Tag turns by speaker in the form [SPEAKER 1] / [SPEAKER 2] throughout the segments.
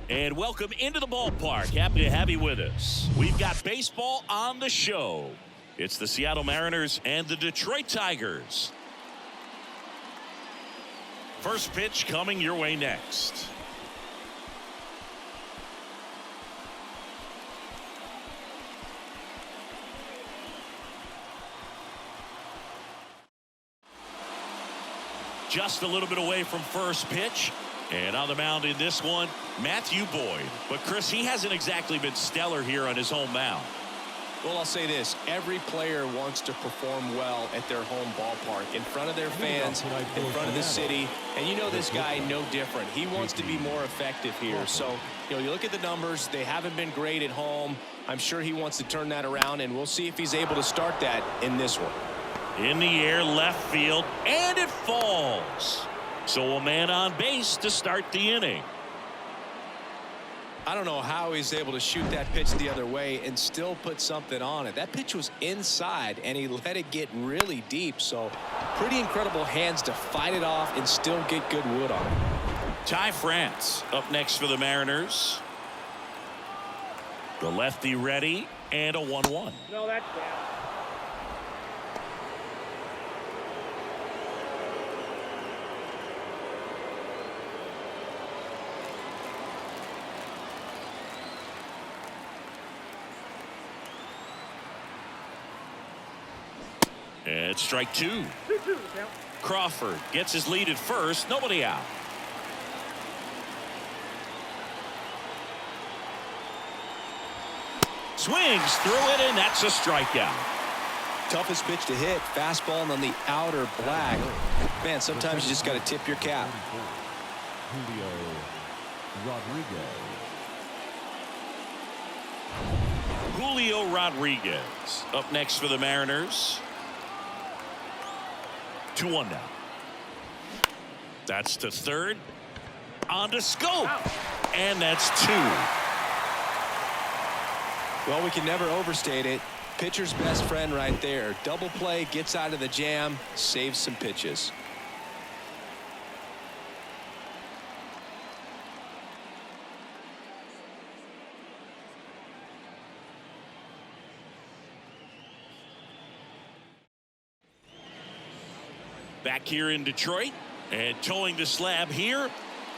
[SPEAKER 1] And welcome into the ballpark. Happy to have you with us. We've got baseball on the show. It's the Seattle Mariners and the Detroit Tigers. First pitch coming your way next. Just a little bit away from first pitch. And on the mound in this one, Matthew Boyd. But Chris, he hasn't exactly been stellar here on his home mound.
[SPEAKER 2] Well, I'll say this. Every player wants to perform well at their home ballpark, in front of their fans, in front of the city. And you know this guy no different. He wants to be more effective here. So, you look at the numbers. They haven't been great at home. I'm sure he wants to turn that around, and we'll see if he's able to start that in this one.
[SPEAKER 1] In the air, left field, and it falls. So a man on base to start the inning.
[SPEAKER 2] I don't know how he's able to shoot that pitch the other way and still put something on it. That pitch was inside, and he let it get really deep. So pretty incredible hands to fight it off and still get good wood on it.
[SPEAKER 1] Ty France up next for the Mariners. The lefty ready, and a 1-1.
[SPEAKER 3] No, that's bad.
[SPEAKER 1] And strike two.
[SPEAKER 3] 2-2 now.
[SPEAKER 1] Crawford gets his lead at first. Nobody out. Swings through it, and that's a strikeout.
[SPEAKER 2] Toughest pitch to hit. Fastball on the outer black. Man, sometimes you just got to tip your cap.
[SPEAKER 1] Julio Rodriguez up next for the Mariners. 2-1 now. That's to third. On to Scope. And that's two.
[SPEAKER 2] Well, we can never overstate it. Pitcher's best friend right there. Double play, gets out of the jam, saves some pitches.
[SPEAKER 1] Back here in Detroit, and towing the slab here,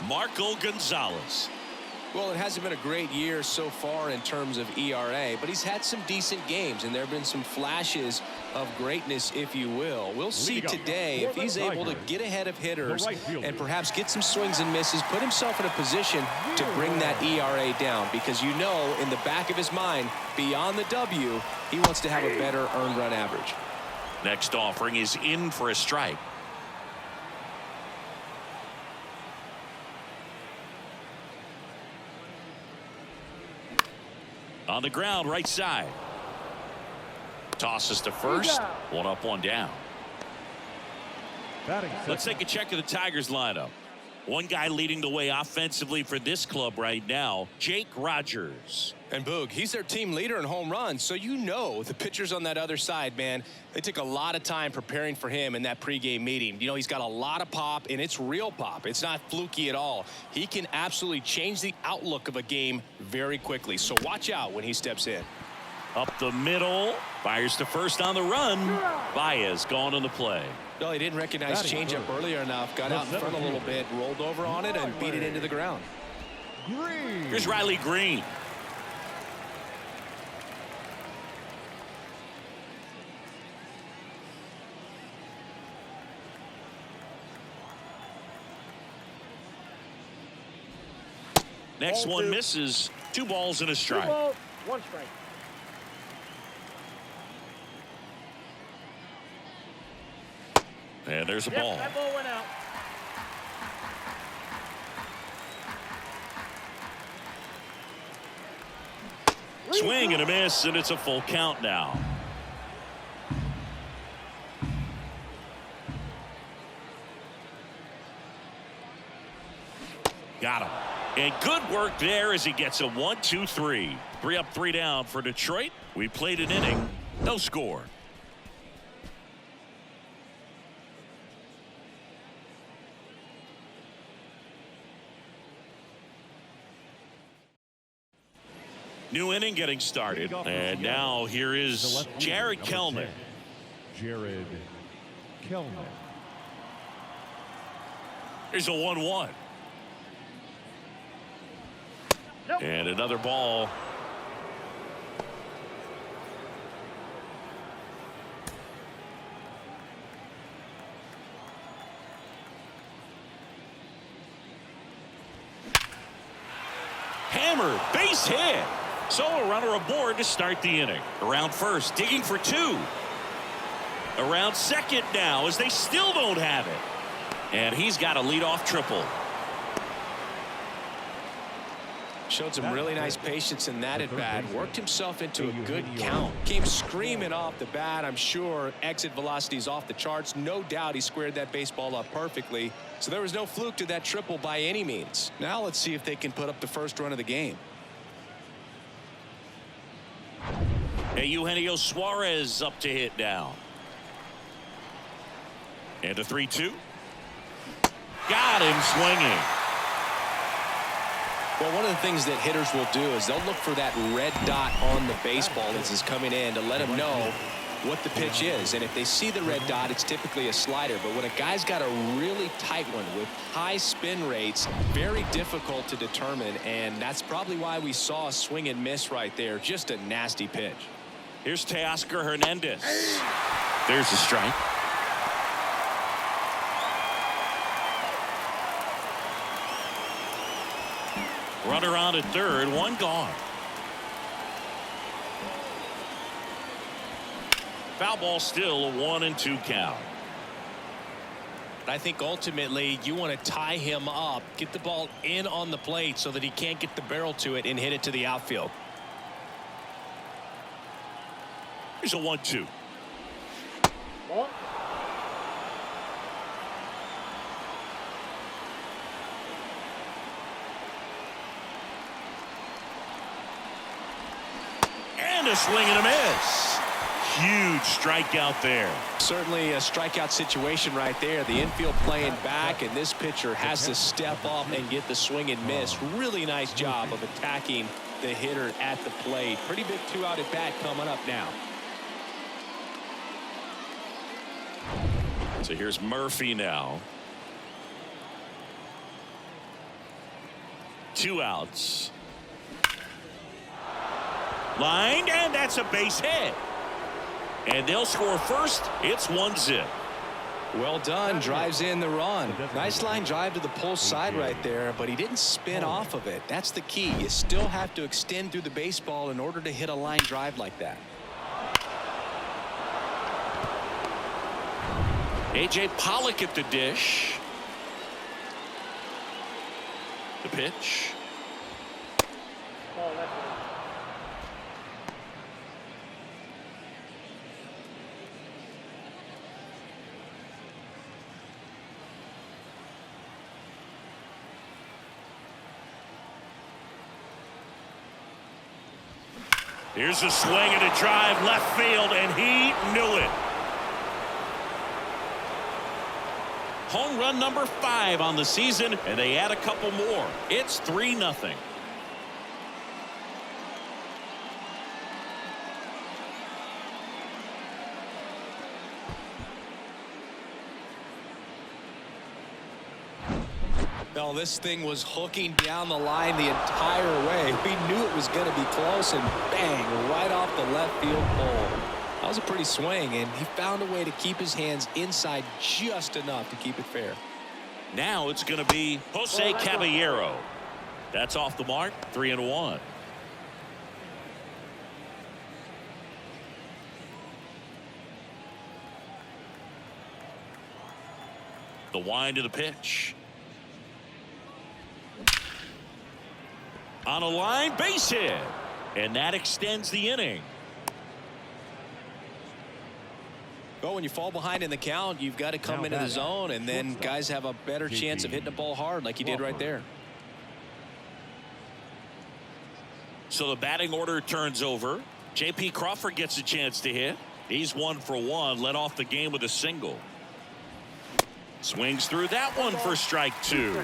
[SPEAKER 1] Marco Gonzalez.
[SPEAKER 2] Well, it hasn't been a great year so far in terms of ERA, but he's had some decent games, and there have been some flashes of greatness, if you will. We'll see today if he's able to get ahead of hitters and perhaps get some swings and misses, put himself in a position to bring that ERA down, because you know in the back of his mind, beyond the W, he wants to have a better earned run average.
[SPEAKER 1] Next offering is in for a strike. On the ground, right side. Tosses to first. One up, one down. Let's take a check of the Tigers lineup. One guy leading the way offensively for this club right now, Jake Rogers.
[SPEAKER 2] And Boog, he's their team leader in home runs, so you know the pitchers on that other side, man, they took a lot of time preparing for him in that pregame meeting. You know, he's got a lot of pop, and it's real pop. It's not fluky at all. He can absolutely change the outlook of a game very quickly, so watch out when he steps in.
[SPEAKER 1] Up the middle, fires to first on the run. Baez gone on the play.
[SPEAKER 2] Well, he didn't recognize changeup earlier enough, got out in front a little bit, rolled over on it, and beat it into the ground.
[SPEAKER 1] Here's Riley Green. Next one misses. 2 balls and a strike.
[SPEAKER 3] 2 balls, 1 strike.
[SPEAKER 1] And there's a ball.
[SPEAKER 3] That ball went out.
[SPEAKER 1] Swing and a miss, and it's a full count now. Got him. And good work there as he gets a 1-2-3. 3 up, 3 down for Detroit. We played an inning. No score. New inning getting started. And now here is Jared Kellman.
[SPEAKER 4] Jared Kellman.
[SPEAKER 1] Here's a 1-1.
[SPEAKER 3] Nope.
[SPEAKER 1] And another ball. Hammered, base hit. So a runner aboard to start the inning. Around first, digging for two. Around second now as they still don't have it. And he's got a leadoff triple.
[SPEAKER 2] Showed some really nice patience in that at bat. Worked himself into a good count. Came screaming off the bat. I'm sure exit velocity is off the charts. No doubt he squared that baseball up perfectly. So there was no fluke to that triple by any means. Now let's see if they can put up the first run of the game.
[SPEAKER 1] Hey, Eugenio Suarez up to hit now. And a 3-2. Got him swinging.
[SPEAKER 2] Well, one of the things that hitters will do is they'll look for that red dot on the baseball as it's coming in to let them know what the pitch is. And if they see the red dot, it's typically a slider. But when a guy's got a really tight one with high spin rates, very difficult to determine. And that's probably why we saw a swing and miss right there. Just a nasty pitch.
[SPEAKER 1] Here's Teoscar Hernandez. There's a strike. Runner on at third, one gone. Foul ball, still a 1-2 count.
[SPEAKER 2] I think ultimately you want to tie him up, get the ball in on the plate so that he can't get the barrel to it and hit it to the outfield.
[SPEAKER 1] Here's a 1-2.
[SPEAKER 3] Ball.
[SPEAKER 1] And a swing and a miss. Huge strikeout there.
[SPEAKER 2] Certainly a strikeout situation right there. The infield playing back, and this pitcher has to step up and get the swing and miss. Really nice job of attacking the hitter at the plate. Pretty big 2-out at bat coming up now.
[SPEAKER 1] So here's Murphy now. 2 outs. Lined, and that's a base hit. And they'll score first. It's 1-0.
[SPEAKER 2] Well done. Drives in the run. Nice line drive to the pull side right there, but he didn't spin off of it. That's the key. You still have to extend through the baseball in order to hit a line drive like that.
[SPEAKER 1] A.J. Pollock at the dish. The pitch.
[SPEAKER 3] Ball left.
[SPEAKER 1] Here's a swing and a drive left field, and he knew it. Home run number 5 on the season, and they add a couple more. It's 3-0.
[SPEAKER 2] No, this thing was hooking down the line the entire way. We knew it was going to be close, and bang, right off the left field pole. That was a pretty swing, and he found a way to keep his hands inside just enough to keep it fair.
[SPEAKER 1] Now it's going to be Jose Caballero. That's off the mark, 3-1. The wind of the pitch. On a line, base hit. And that extends the inning.
[SPEAKER 2] Well, when you fall behind in the count, you've got to come into the zone, and then guys have a better chance of hitting the ball hard like he did right there.
[SPEAKER 1] So the batting order turns over. J.P. Crawford gets a chance to hit. He's 1 for 1, led off the game with a single. Swings through that one for strike 2.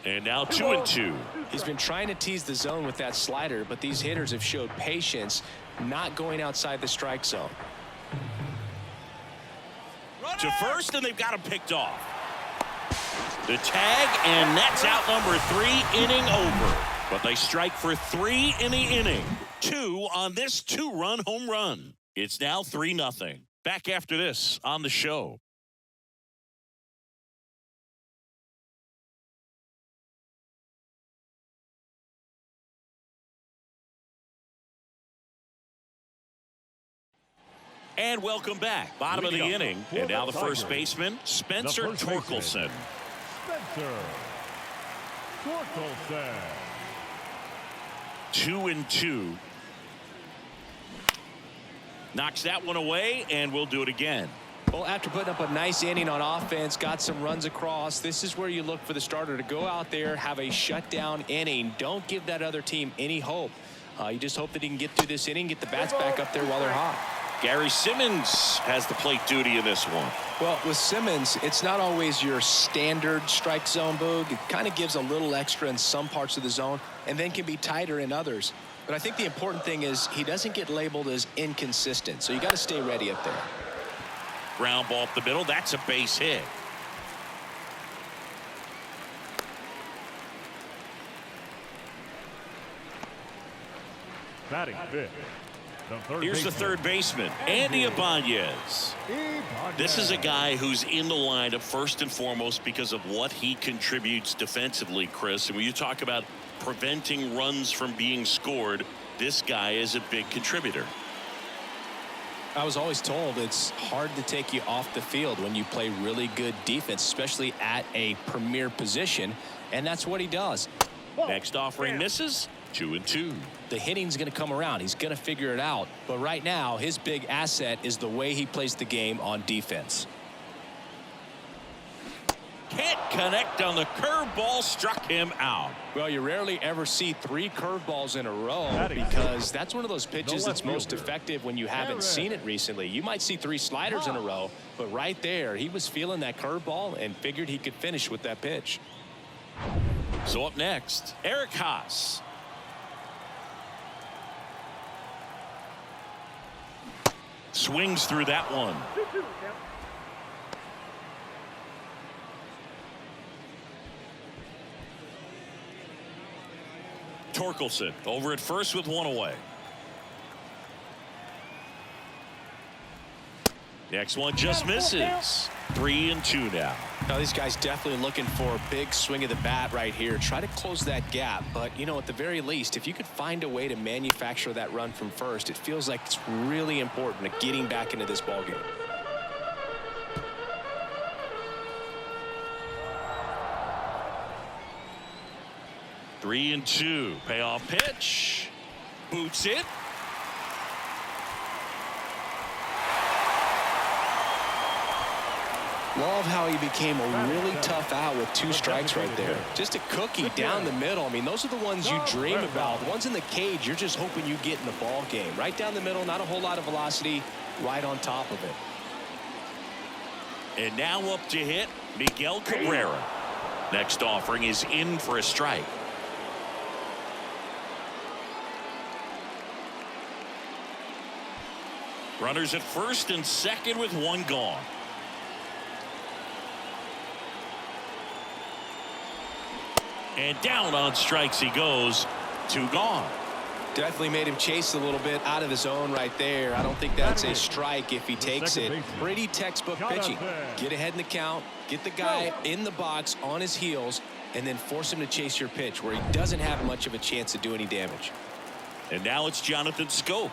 [SPEAKER 1] And now 2-2.
[SPEAKER 2] He's been trying to tease the zone with that slider, but these hitters have showed patience, not going outside the strike zone.
[SPEAKER 1] To first, and they've got him picked off. The tag, and that's out number 3, inning over. But they strike for 3 in the inning. 2 on this 2-run home run. It's now 3-0. Back after this on the show. And welcome back. Bottom of the inning. And now the first baseman, Spencer Torkelson.
[SPEAKER 4] Spencer Torkelson.
[SPEAKER 1] 2-2. Knocks that one away, and we'll do it again.
[SPEAKER 2] Well, after putting up a nice inning on offense, got some runs across, this is where you look for the starter to go out there, have a shutdown inning. Don't give that other team any hope. You just hope that he can get through this inning, get the bats back up there while they're hot.
[SPEAKER 1] Gary Simmons has the plate duty in this one.
[SPEAKER 2] Well, with Simmons, it's not always your standard strike zone, Boog. It kind of gives a little extra in some parts of the zone and then can be tighter in others. But I think the important thing is he doesn't get labeled as inconsistent, so you got to stay ready up there.
[SPEAKER 1] Ground ball up the middle. That's a base hit.
[SPEAKER 4] Batting fifth.
[SPEAKER 1] Here's the third baseman, Andy Ibanez. This is a guy who's in the lineup first and foremost because of what he contributes defensively, Chris. And when you talk about preventing runs from being scored, this guy is a big contributor.
[SPEAKER 2] I was always told it's hard to take you off the field when you play really good defense, especially at a premier position, and that's what he does.
[SPEAKER 1] Next offering misses. 2-2.
[SPEAKER 2] The hitting's going to come around. He's going to figure it out. But right now, his big asset is the way he plays the game on defense.
[SPEAKER 1] Can't connect on the curveball, struck him out.
[SPEAKER 2] Well, you rarely ever see 3 curveballs in a row because that's one of those pitches that's most effective when you haven't seen it recently. You might see 3 sliders in a row, but right there, he was feeling that curveball and figured he could finish with that pitch.
[SPEAKER 1] So up next, Eric Haas. Swings through that one.
[SPEAKER 3] 2-2, Tim.
[SPEAKER 1] Torkelson over at first with 1 away. Next one just misses. 3-2 now.
[SPEAKER 2] Now these guys definitely looking for a big swing of the bat right here. Try to close that gap, but you know, at the very least, if you could find a way to manufacture that run from first, it feels like it's really important to getting back into this ball game.
[SPEAKER 1] Three and 2. Payoff pitch. Boots it.
[SPEAKER 2] Love how he became a really tough out with 2 strikes right there. Just a cookie down the middle. I mean, those are the ones you dream about. The ones in the cage, you're just hoping you get in the ball game. Right down the middle, not a whole lot of velocity, right on top of it.
[SPEAKER 1] And now up to hit, Miguel Cabrera. Next offering is in for a strike. Runners at first and second with 1 gone. And down on strikes he goes. 2 gone.
[SPEAKER 2] Definitely made him chase a little bit out of his own right there. I don't think that's a strike if he takes it. Pretty textbook pitching. Get ahead in the count, get the guy in the box on his heels, and then force him to chase your pitch where he doesn't have much of a chance to do any damage.
[SPEAKER 1] And now it's Jonathan Scope.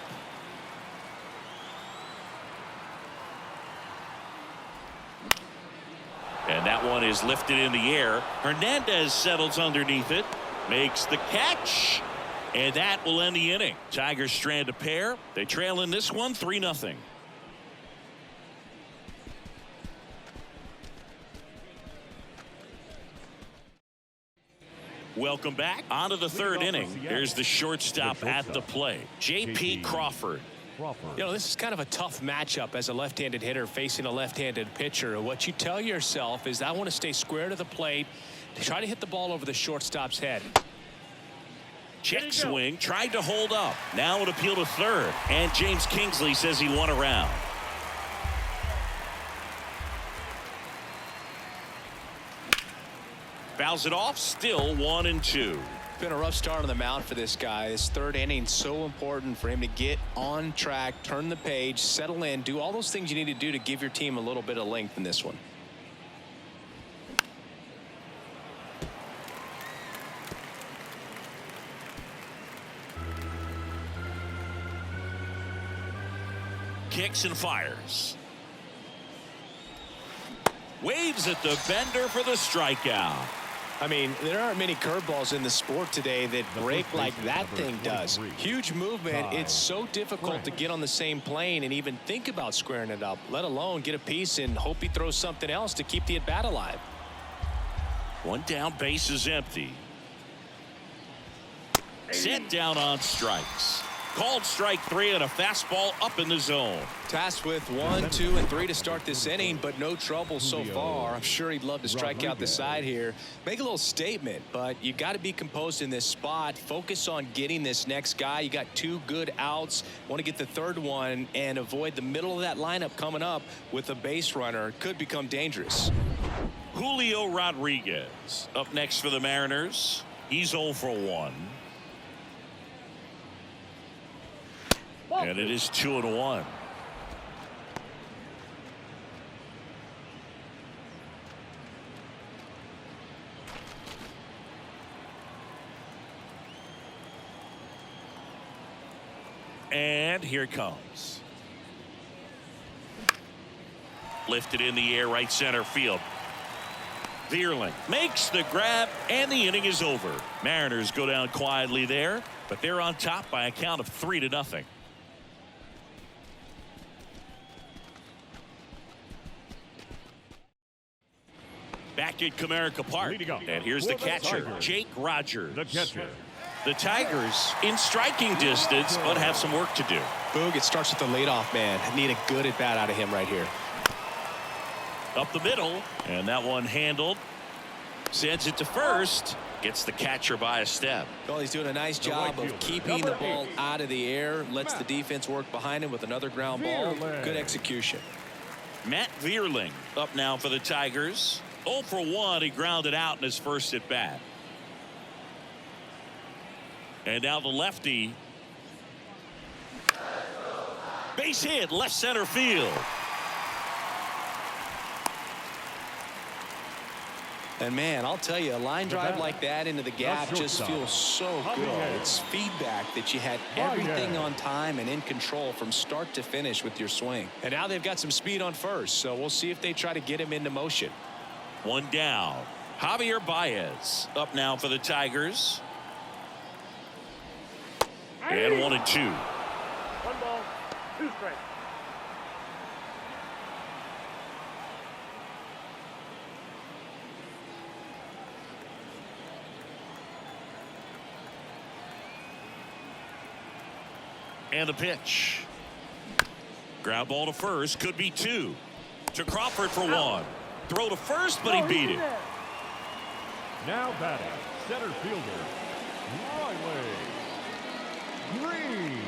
[SPEAKER 1] And that one is lifted in the air. Hernandez settles underneath it, makes the catch, and that will end the inning. Tigers strand a pair. They trail in this one 3-0. Welcome back. On to the 3rd inning. Here's the shortstop at the plate, J.P. Crawford.
[SPEAKER 2] You know, this is kind of a tough matchup as a left-handed hitter facing a left-handed pitcher. What you tell yourself is I want to stay square to the plate They try to hit the ball over the shortstop's head.
[SPEAKER 1] Check swing, tried to hold up. Now an appeal to third. And James Kingsley says he won a round. Fouls it off, still 1-2.
[SPEAKER 2] Been a rough start on the mound for this guy. This third inning so important for him to get on track, turn the page, settle in, do all those things you need to do to give your team a little bit of length in this one.
[SPEAKER 1] Kicks and fires. Waves at the bender for the strikeout.
[SPEAKER 2] I mean, there aren't many curveballs in the sport today that break like that thing does. Huge movement. It's so difficult to get on the same plane and even think about squaring it up, let alone get a piece and hope he throws something else to keep the at-bat alive.
[SPEAKER 1] One down, base is empty. Set down on strikes. Called strike 3 and a fastball up in the zone.
[SPEAKER 2] Tasked with 1, 2, and 3 to start this inning, but no trouble so far. I'm sure he'd love to strike out the side here. Make a little statement, but you got to be composed in this spot. Focus on getting this next guy. You got 2 good outs. Want to get the third one and avoid the middle of that lineup coming up with a base runner. Could become dangerous.
[SPEAKER 1] Julio Rodriguez up next for the Mariners. He's 0 for 1. And it is 2-1. And here it comes. Lifted in the air, right center field. Vierling makes the grab, and the inning is over. Mariners go down quietly there, but they're on top by a count of 3-0. Back at Comerica Park. And here's the catcher, Jake Rogers. The Tigers in striking distance, but have some work to do.
[SPEAKER 2] Boog, it starts with the leadoff man. Need a good at-bat out of him right here.
[SPEAKER 1] Up the middle, and that one handled. Sends it to first. Gets the catcher by a step.
[SPEAKER 2] Well, he's doing a nice job of keeping the ball out of the air. Lets the defense work behind him with another ground ball. Good execution.
[SPEAKER 1] Matt Vierling up now for the Tigers. 0 for 1. He grounded out in his first at bat. And now the lefty. Base hit, left center field.
[SPEAKER 2] And man, I'll tell you, a line drive like that into the gap just feels so good. It's feedback that you had everything on time and in control from start to finish with your swing. And now they've got some speed on first, so we'll see if they try to get him into motion.
[SPEAKER 1] One down. Javier Baez up now for the Tigers. And 1-2.
[SPEAKER 3] 1 ball, 2 strikes.
[SPEAKER 1] And the pitch. Ground ball to first, could be 2. To Crawford for 1. Throw to first, but he beat it.
[SPEAKER 4] Now batting, center fielder, Riley Green.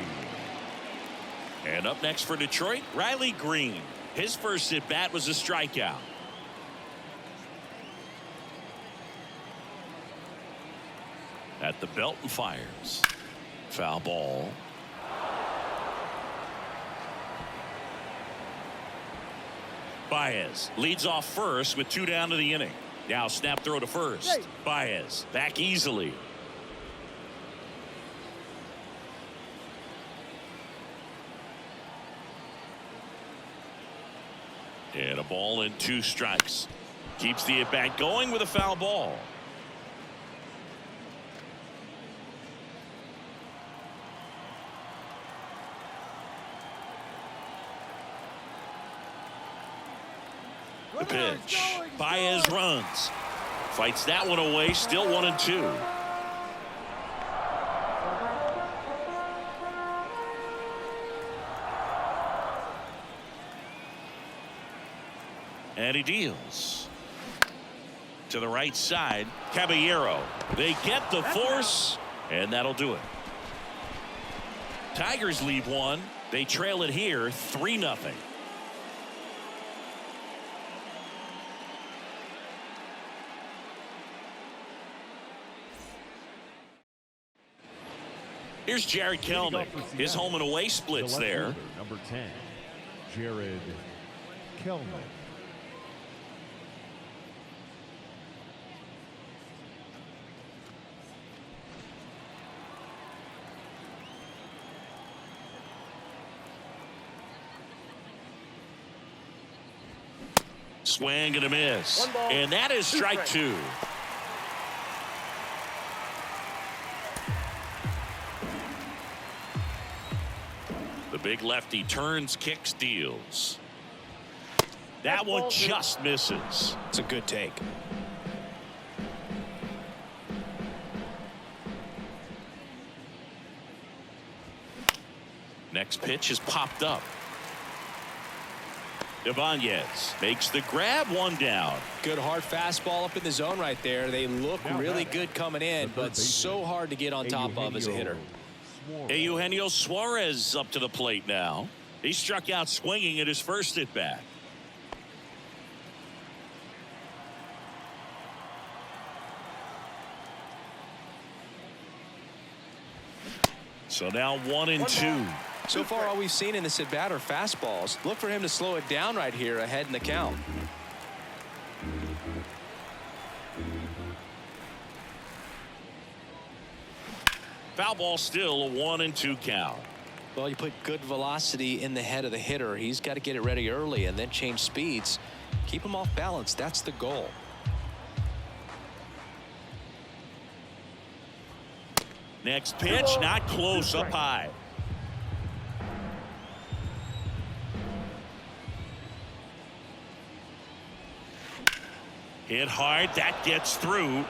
[SPEAKER 1] And up next for Detroit, Riley Green. His first at bat was a strikeout. At the belt and fires. Foul ball. Baez leads off first with 2 down to the inning. Now snap throw to first. Baez back easily. And a ball and 2 strikes. Keeps the at bat going with a foul ball. The pitch. Baez runs. Fights that one away. Still 1-2. And he deals. To the right side, Caballero. They get the force, and that'll do it. Tigers leave one. They trail it here 3-0. Here's Jared Kelnick. His home and away splits there.
[SPEAKER 4] Number 10, Jared Kelnick.
[SPEAKER 1] Swing and a miss. And that is strike 2. The big lefty turns, kicks, deals. That one just misses.
[SPEAKER 2] It's a good take.
[SPEAKER 1] Next pitch is popped up. Ibanez makes the grab, 1 down.
[SPEAKER 2] Good hard fastball up in the zone right there. They look really good coming in, but so hard to get on top of as a hitter.
[SPEAKER 1] Eugenio Suarez up to the plate now. He struck out swinging at his first at bat. So now 1-2.
[SPEAKER 2] So far, all we've seen in this at bat are fastballs. Look for him to slow it down right here ahead in the count.
[SPEAKER 1] Foul ball, still a 1-2 count.
[SPEAKER 2] Well, you put good velocity in the head of the hitter. He's got to get it ready early and then change speeds. Keep him off balance. That's the goal.
[SPEAKER 1] Next pitch, not close, up high. Hit hard, that gets through.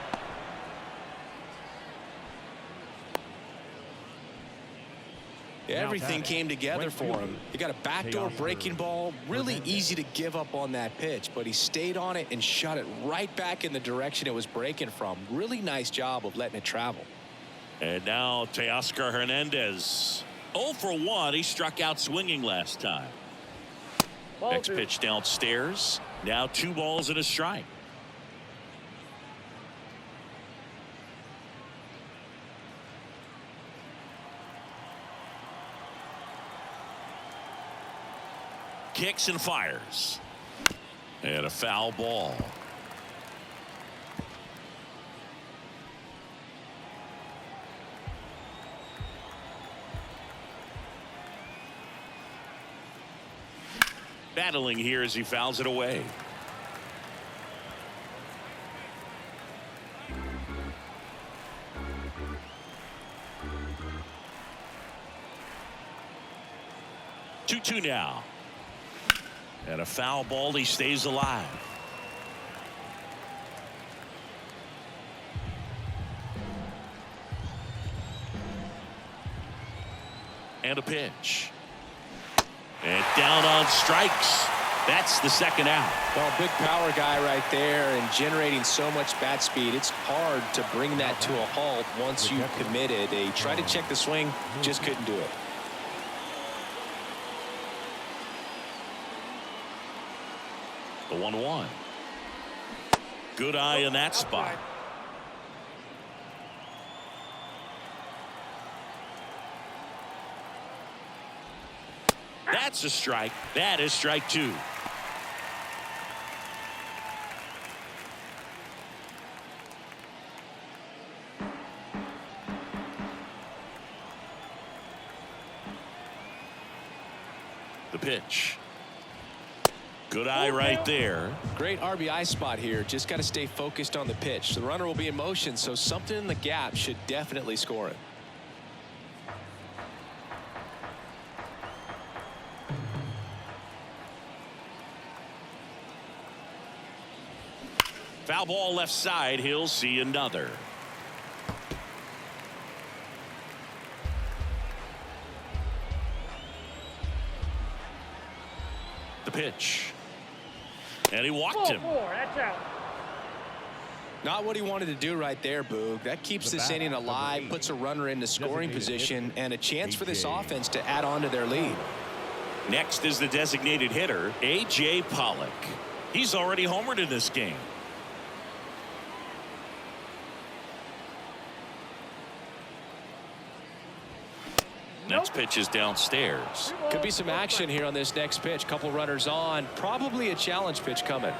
[SPEAKER 2] Everything came together for him. He got a backdoor breaking ball, really easy to give up on that pitch, but he stayed on it and shot it right back in the direction it was breaking from. Really nice job of letting it travel.
[SPEAKER 1] And now Teoscar Hernandez. 0 for 1. He struck out swinging last time. Next pitch downstairs. Now 2 balls and a strike. Kicks and fires. And a foul ball. Battling here as he fouls it away. Two now. And a foul ball. He stays alive. And a pitch. And down on strikes. That's the second out.
[SPEAKER 2] Well, big power guy right there and generating so much bat speed. It's hard to bring that to a halt once you've committed. They tried to check the swing, just couldn't do it.
[SPEAKER 1] The 1-1. Good eye in that spot. That's a strike. That is strike 2. The pitch. Good eye right there.
[SPEAKER 2] Great RBI spot here. Just got to stay focused on the pitch. The runner will be in motion, so something in the gap should definitely score it.
[SPEAKER 1] Foul ball left side. He'll see another. The pitch. And he walked him.
[SPEAKER 3] That's out.
[SPEAKER 2] Not what he wanted to do right there, Boog. That keeps this inning alive, puts a runner in the scoring position, and a chance for this offense to add on to their lead.
[SPEAKER 1] Next is the designated hitter, A.J. Pollock. He's already homered in this game. Next pitch is downstairs.
[SPEAKER 2] Could be some action here on this next pitch. Couple runners on. Probably a challenge pitch coming.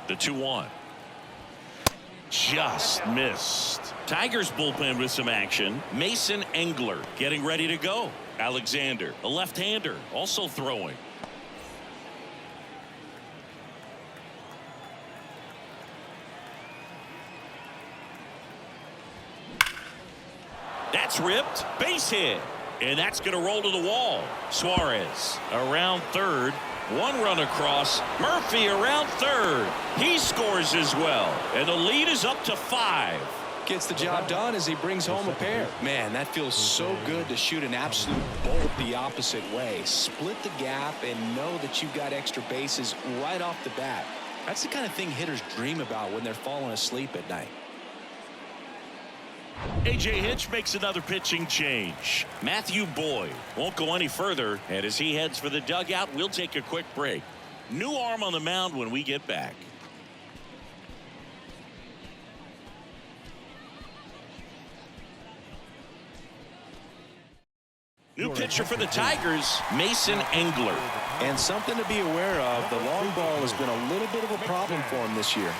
[SPEAKER 1] The 2-1. Just missed. Tigers bullpen with some action. Mason Engler getting ready to go. Alexander, a left-hander, also throwing. That's ripped. Base hit. And that's going to roll to the wall. Suarez around third. One run across. Murphy around third. He scores as well. And the lead is up to 5.
[SPEAKER 2] Gets the job done as he brings home a pair. Man, that feels so good to shoot an absolute bolt the opposite way. Split the gap and know that you've got extra bases right off the bat. That's the kind of thing hitters dream about when they're falling asleep at night.
[SPEAKER 1] A.J. Hinch makes another pitching change. Matthew Boyd won't go any further, and as he heads for the dugout, we'll take a quick break. New arm on the mound when we get back. New pitcher for the Tigers, Mason Engler.
[SPEAKER 2] And something to be aware of, the long ball has been a little bit of a problem for him this year.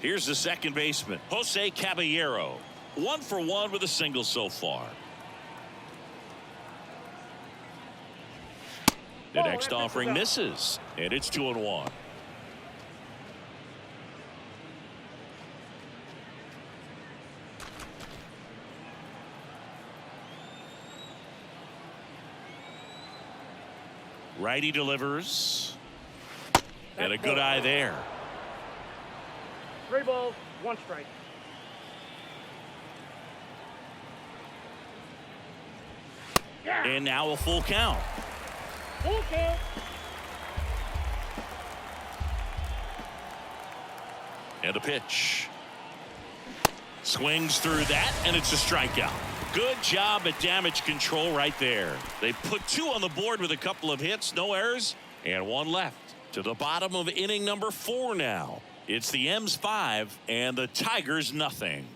[SPEAKER 1] Here's the second baseman, Jose Caballero. 1 for 1 with a single so far. The next offering misses, and it's 2-1. Righty delivers. And a good eye there.
[SPEAKER 3] 3 balls, 1 strike. Yeah.
[SPEAKER 1] And now a full count.
[SPEAKER 3] Full count.
[SPEAKER 1] And a pitch. Swings through that, and it's a strikeout. Good job at damage control right there. They put 2 on the board with a couple of hits, no errors, and 1 left. To the bottom of inning number 4 now. It's the M's 5 and the Tigers nothing.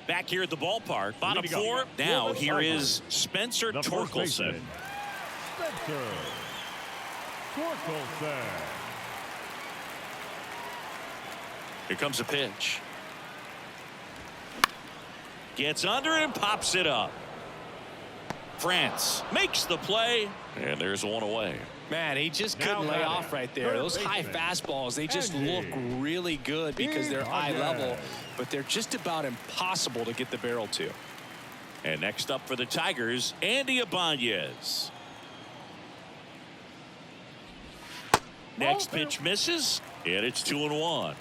[SPEAKER 1] Back here at the ballpark, bottom 4. Now here is Spencer Torkelson.
[SPEAKER 4] Spencer Torkelson.
[SPEAKER 1] Here comes a pitch. Gets under it and pops it up. France makes the play, and there's 1 away.
[SPEAKER 2] Man, he just couldn't lay off right there. Those high fastballs, they just look really good because they're high level, but they're just about impossible to get the barrel to.
[SPEAKER 1] And next up for the Tigers, Andy Ibanez. Next pitch misses, and it's 2-1.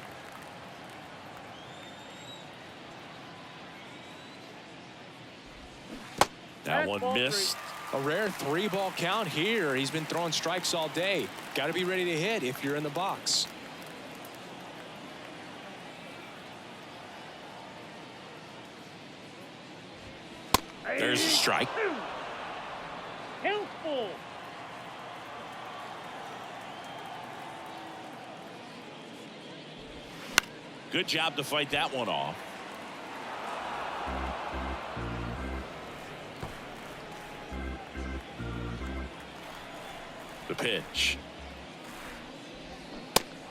[SPEAKER 1] That one missed.
[SPEAKER 2] A rare 3-ball count here. He's been throwing strikes all day. Got to be ready to hit if you're in the box.
[SPEAKER 1] There's a strike.
[SPEAKER 3] Helpful.
[SPEAKER 1] Good job to fight that one off. The pitch.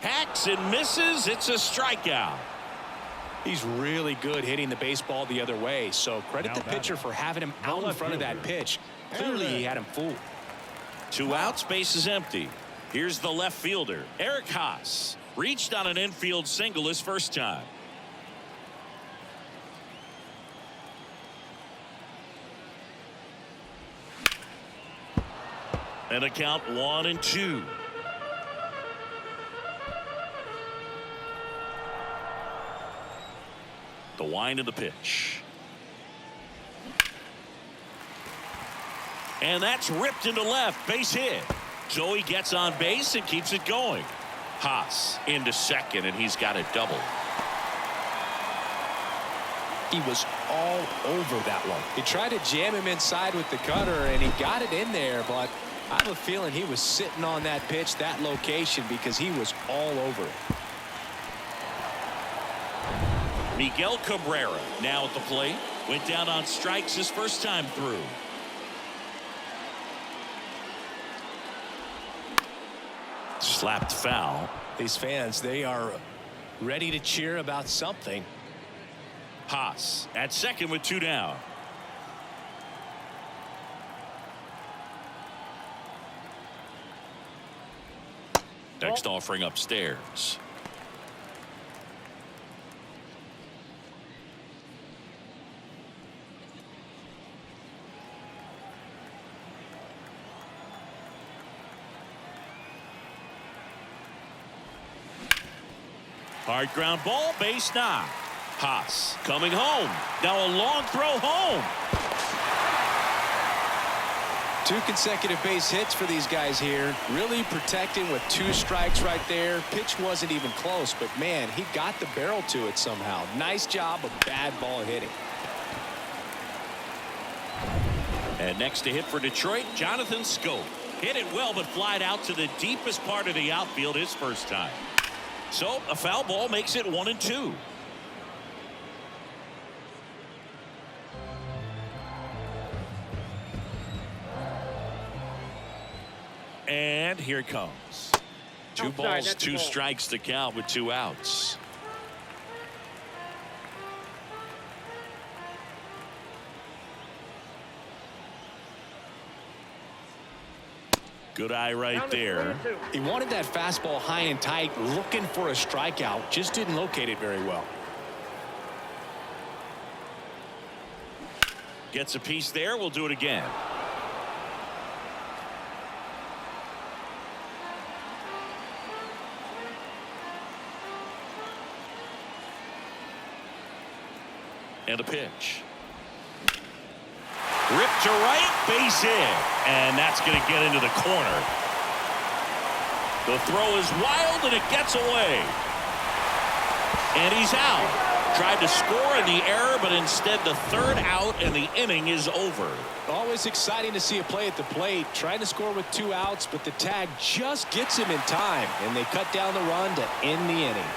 [SPEAKER 1] Hacks and misses. It's a strikeout.
[SPEAKER 2] He's really good hitting the baseball the other way, so credit the pitcher for having him out in front of that pitch. Clearly he had him fooled.
[SPEAKER 1] 2 outs, base is empty. Here's the left fielder, Eric Haas. Reached on an infield single his first time. And a count 1-2. Wind of the pitch. And that's ripped into left. Base hit. So he gets on base and keeps it going. Haas into second, and he's got a double.
[SPEAKER 2] He was all over that one. He tried to jam him inside with the cutter, and he got it in there, but I have a feeling he was sitting on that pitch, that location, because he was all over it.
[SPEAKER 1] Miguel Cabrera now at the plate. Went down on strikes his first time through. Slapped foul.
[SPEAKER 2] These fans, they are ready to cheer about something.
[SPEAKER 1] Haas at second with 2 down. Next offering upstairs. Hard ground ball, base knock. Haas coming home. Now a long throw home.
[SPEAKER 2] 2 consecutive base hits for these guys here. Really protecting with 2 strikes right there. Pitch wasn't even close, but man, he got the barrel to it somehow. Nice job of bad ball hitting.
[SPEAKER 1] And next to hit for Detroit, Jonathan Scope. Hit it well, but flied out to the deepest part of the outfield his first time. So a foul ball makes it 1-2. And here it comes. 2 balls, 2 strikes to count with 2 outs. Good eye right there.
[SPEAKER 2] He wanted that fastball high and tight, looking for a strikeout. Just didn't locate it very well.
[SPEAKER 1] Gets a piece there. We'll do it again. And a pitch. Ripped to right, base hit. And that's going to get into the corner. The throw is wild, and it gets away. And he's out. Tried to score in the error, but instead the 3rd out, and the inning is over.
[SPEAKER 2] Always exciting to see a play at the plate. Trying to score with 2 outs, but the tag just gets him in time, and they cut down the run to end the inning.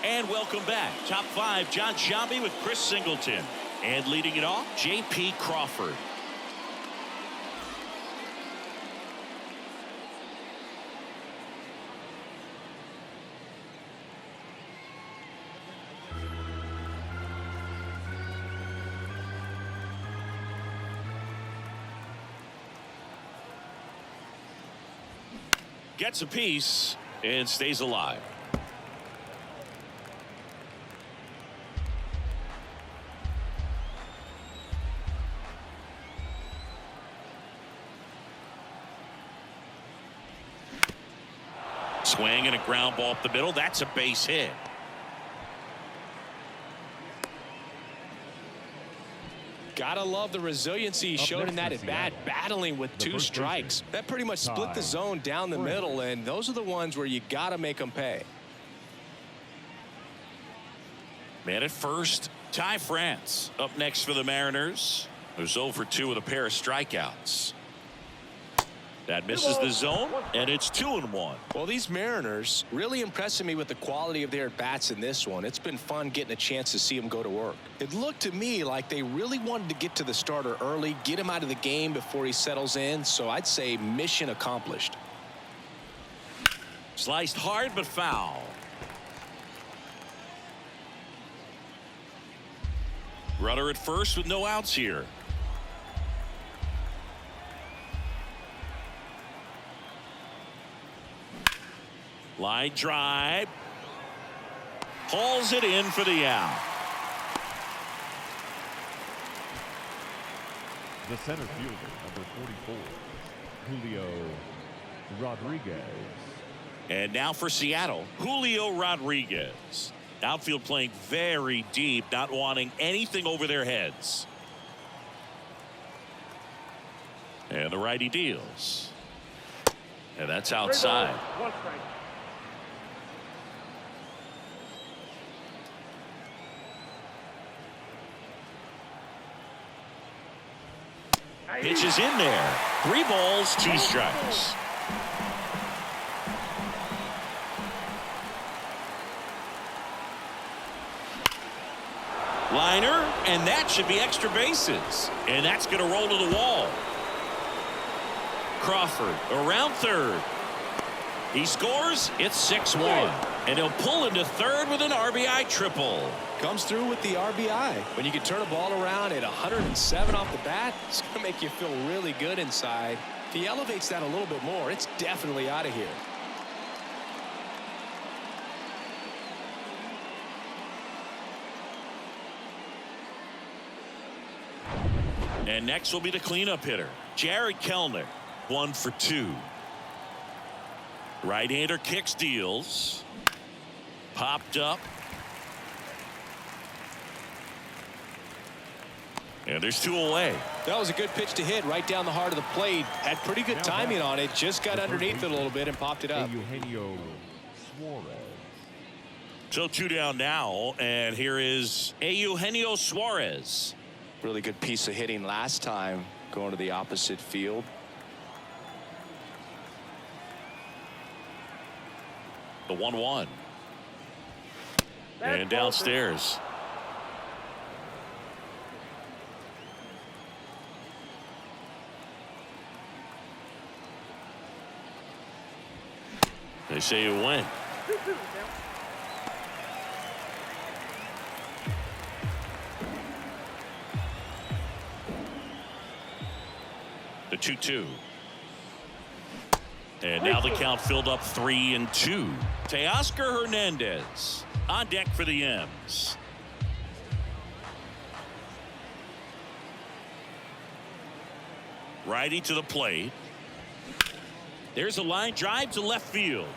[SPEAKER 1] And welcome back. Top 5, John Sciambi with Chris Singleton. And leading it off, J.P. Crawford. Gets a piece and stays alive. Swing and a ground ball up the middle. That's a base hit.
[SPEAKER 2] Gotta love the resiliency he showed in that at bat, battling with 2 strikes. That pretty much split the zone down the middle, and those are the ones where you gotta make them pay.
[SPEAKER 1] Man at first, Ty France up next for the Mariners, who's 0 for 2 with a pair of strikeouts. That misses the zone, and it's 2-1.
[SPEAKER 2] Well, these Mariners really impressing me with the quality of their at-bats in this one. It's been fun getting a chance to see them go to work. It looked to me like they really wanted to get to the starter early, get him out of the game before he settles in, so I'd say mission accomplished.
[SPEAKER 1] Sliced hard but foul. Runner at first with no outs here. Line drive. Hauls it in for the out.
[SPEAKER 4] The center fielder, number 44, Julio Rodriguez.
[SPEAKER 1] And now for Seattle, Julio Rodriguez. Outfield playing very deep, not wanting anything over their heads. And the righty deals. And that's outside.
[SPEAKER 3] One strike.
[SPEAKER 1] Pitch is in there. 3 balls, 2 strikes. Liner, and that should be extra bases. And that's going to roll to the wall. Crawford around third. He scores. It's 6-1. And he'll pull into third with an RBI triple.
[SPEAKER 2] Comes through with the RBI. When you can turn a ball around at 107 off the bat, it's going to make you feel really good inside. If he elevates that a little bit more, it's definitely out of here.
[SPEAKER 1] And next will be the cleanup hitter, Jared Kellner. 1 for 2. Right-hander kicks, deals. Popped up. And there's 2 away.
[SPEAKER 2] That was a good pitch to hit right down the heart of the plate. Had pretty good timing on it. Just got underneath it a little bit and popped it up.
[SPEAKER 4] Eugenio Suarez.
[SPEAKER 1] So 2 down now, and here is Eugenio Suarez.
[SPEAKER 2] Really good piece of hitting last time, going to the opposite field.
[SPEAKER 1] The 1-1. And downstairs. They say you win. The 2-2. And now the count filled up 3-2. Teoscar Hernandez on deck for the M's. Righty to the plate. There's a line drive to left field.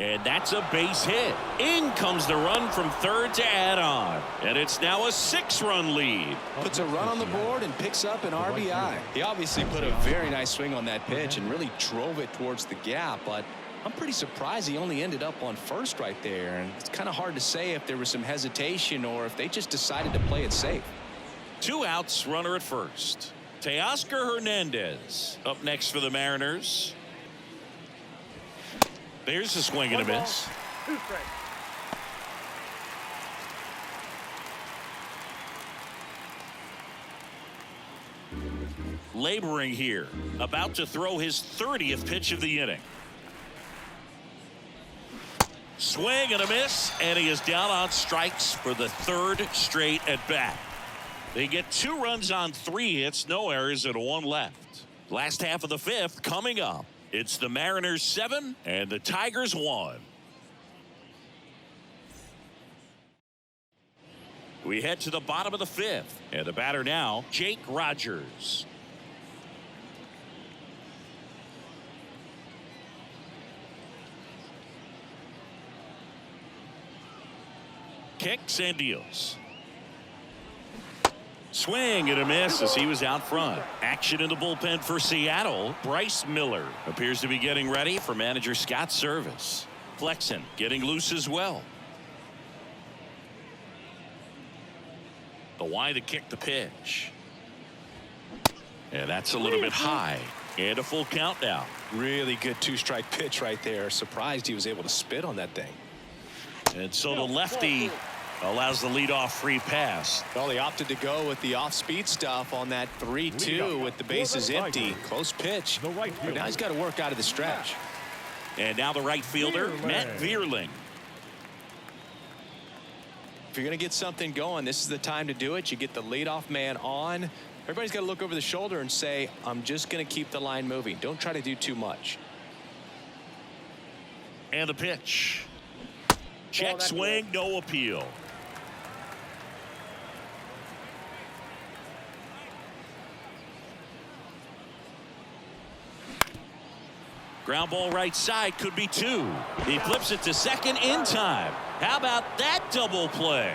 [SPEAKER 1] And that's a base hit. In comes the run from third to add on. And it's now a 6-run lead.
[SPEAKER 2] Puts a run on the board and picks up an RBI. He obviously put a very nice swing on that pitch and really drove it towards the gap. But I'm pretty surprised he only ended up on first right there. And it's kind of hard to say if there was some hesitation or if they just decided to play it safe.
[SPEAKER 1] 2 outs, runner at first. Teoscar Hernandez up next for the Mariners. There's a swing and a miss.
[SPEAKER 3] 2 strikes.
[SPEAKER 1] Laboring here, about to throw his 30th pitch of the inning. Swing and a miss, and he is down on strikes for the 3rd straight at bat. They get 2 runs on 3 hits, no errors, and 1 left. Last half of the 5th coming up. It's the Mariners 7 and the Tigers 1. We head to the bottom of the 5th, and the batter now, Jake Rogers. Kicks and deals. Swing and a miss as he was out front. Action in the bullpen for Seattle. Bryce Miller appears to be getting ready for manager Scott's service. Flexen getting loose as well. The wide to kick the pitch. And that's a little bit high. And a full count now.
[SPEAKER 2] Really good 2-strike pitch right there. Surprised he was able to spit on that thing.
[SPEAKER 1] And so the lefty allows the leadoff free pass.
[SPEAKER 2] Well, they opted to go with the off-speed stuff on that 3-2 with the bases empty. Close pitch. But now he's got to work out of the stretch.
[SPEAKER 1] And now the right fielder, Matt Vierling.
[SPEAKER 2] If you're going to get something going, this is the time to do it. You get the leadoff man on. Everybody's got to look over the shoulder and say, I'm just going to keep the line moving. Don't try to do too much.
[SPEAKER 1] And the pitch. Check swing, no appeal. Ground ball right side, could be 2. He flips it to second in time. How about that double play?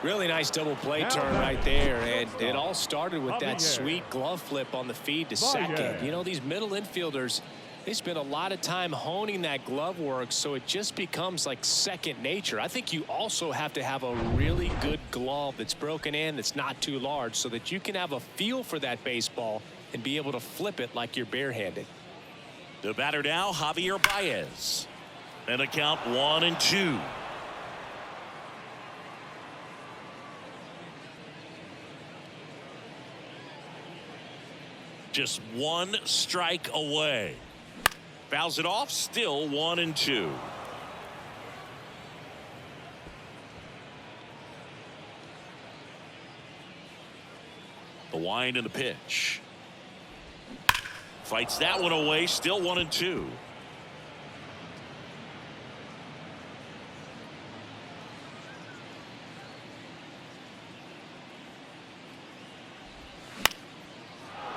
[SPEAKER 2] Really nice double play turn right there, and it all started with that sweet glove flip on the feed to second. You know, these middle infielders, they spend a lot of time honing that glove work, so it just becomes like second nature. I think you also have to have a really good glove that's broken in, that's not too large, so that you can have a feel for that baseball and be able to flip it like you're barehanded.
[SPEAKER 1] The batter now, Javier Baez. And a count 1-2. Just 1 strike away. Fouls it off, still 1-2. The wind and the pitch. Fights that one away, still 1-2.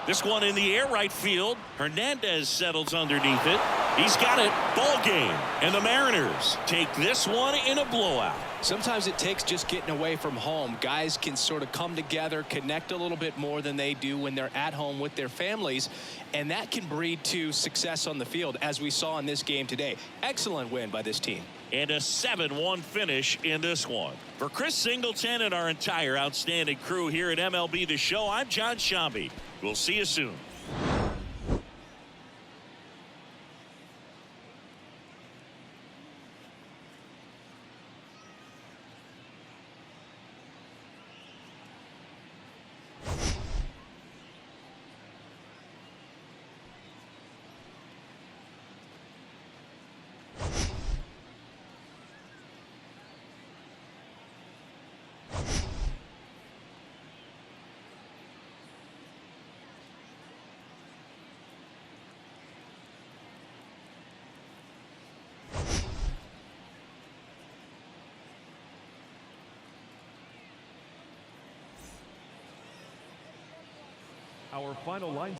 [SPEAKER 1] This one in the air right field. Hernandez settles underneath it. He's got it. Ball game. And the Mariners take this one in a blowout.
[SPEAKER 2] Sometimes it takes just getting away from home. Guys can sort of come together, connect a little bit more than they do when they're at home with their families, and that can breed to success on the field, as we saw in this game today. Excellent win by this team.
[SPEAKER 1] And a 7-1 finish in this one. For Chris Singleton and our entire outstanding crew here at MLB The Show, I'm John Shambi. We'll see you soon.
[SPEAKER 4] Our final line